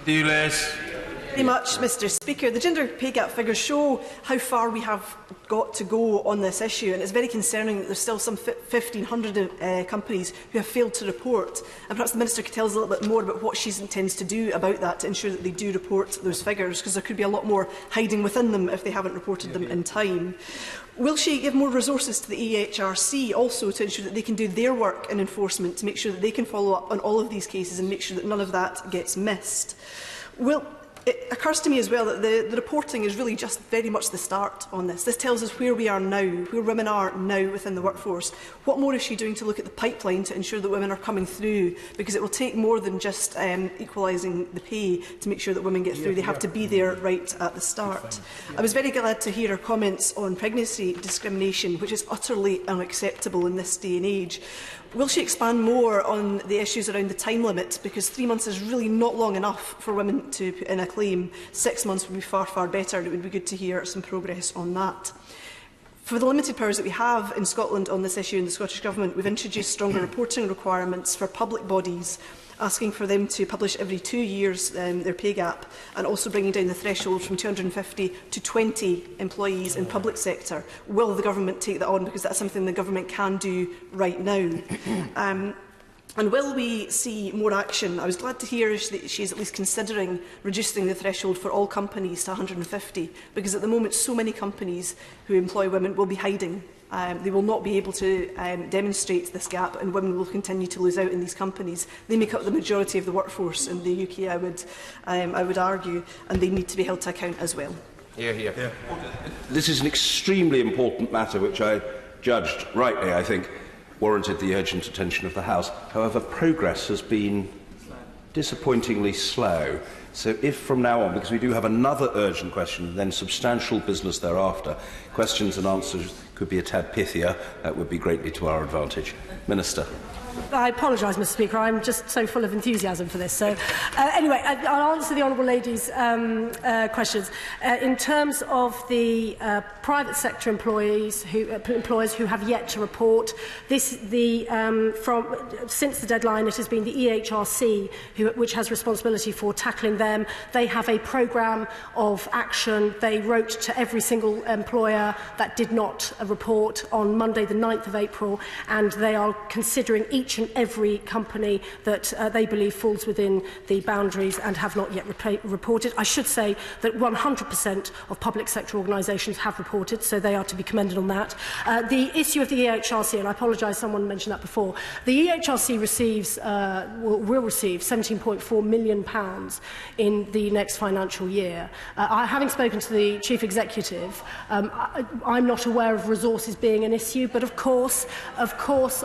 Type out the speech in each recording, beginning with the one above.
Dewlis. Very much, Mr Speaker. The gender pay gap figures show how far we have got to go on this issue, and it's very concerning that there's still some 1,500 companies who have failed to report. And perhaps the Minister could tell us a little bit more about what she intends to do about that to ensure that they do report those figures, because there could be a lot more hiding within them if they haven't reported them in time. Will she give more resources to the EHRC also to ensure that they can do their work in enforcement, to make sure that they can follow up on all of these cases and make sure that none of that gets missed? It occurs to me as well that the reporting is really just very much the start on this. This tells us where we are now, where women are now within the workforce. What more is she doing to look at the pipeline to ensure that women are coming through? Because it will take more than just equalising the pay to make sure that women get through. They have to be there right at the start. I was very glad to hear her comments on pregnancy discrimination, which is utterly unacceptable in this day and age. Will she expand more on the issues around the time limit? Because 3 months is really not long enough for women to put in a claim. 6 months would be far, far better, and it would be good to hear some progress on that. For the limited powers that we have in Scotland on this issue in the Scottish Government, we've introduced stronger reporting requirements for public bodies, asking for them to publish every 2 years their pay gap, and also bringing down the threshold from 250 to 20 employees in public sector. Will the government take that on? Because that's something the government can do right now. And will we see more action? I was glad to hear that she is at least considering reducing the threshold for all companies to 150, because at the moment so many companies who employ women will be hiding. They will not be able to demonstrate this gap, and women will continue to lose out in these companies. They make up the majority of the workforce in the UK, I would argue, and they need to be held to account as well. Yeah. This is an extremely important matter, which I judged rightly, I think, warranted the urgent attention of the House. However, progress has been disappointingly slow. So if from now on, because we do have another urgent question, then substantial business thereafter, questions and answers could be a tad pithier, that would be greatly to our advantage. Minister. I apologise, Mr Speaker. I'm just so full of enthusiasm for this. So, anyway, I'll answer the honourable lady's questions. In terms of the private sector employers who have yet to report, since the deadline, it has been the EHRC which has responsibility for tackling them. They have a programme of action. They wrote to every single employer that did not report on Monday, the 9th of April, and they are considering each and every company that they believe falls within the boundaries and have not yet reported. I should say that 100% of public sector organisations have reported, so they are to be commended on that. The issue of the EHRC, and I apologise, someone mentioned that before, the EHRC will receive £17.4 million in the next financial year. Having spoken to the Chief Executive, I'm not aware of resources being an issue, but of course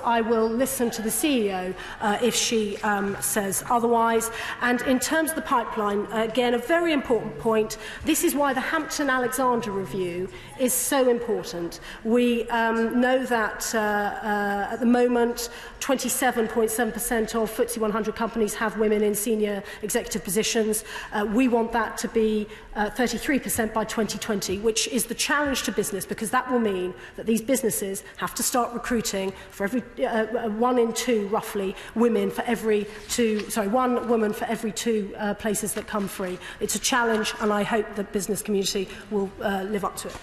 I will listen to the CEO if she says otherwise. And in terms of the pipeline, again, a very important point. This is why the Hampton-Alexander review is so important. We know that at the moment 27.7% of FTSE 100 companies have women in senior executive positions. We want that to be 33% by 2020, which is the challenge to business, because that will mean that these businesses have to start recruiting for every 1 in 2, roughly, women for every 1 woman for every 2 places that come free. It's a challenge, and I hope the business community will live up to it.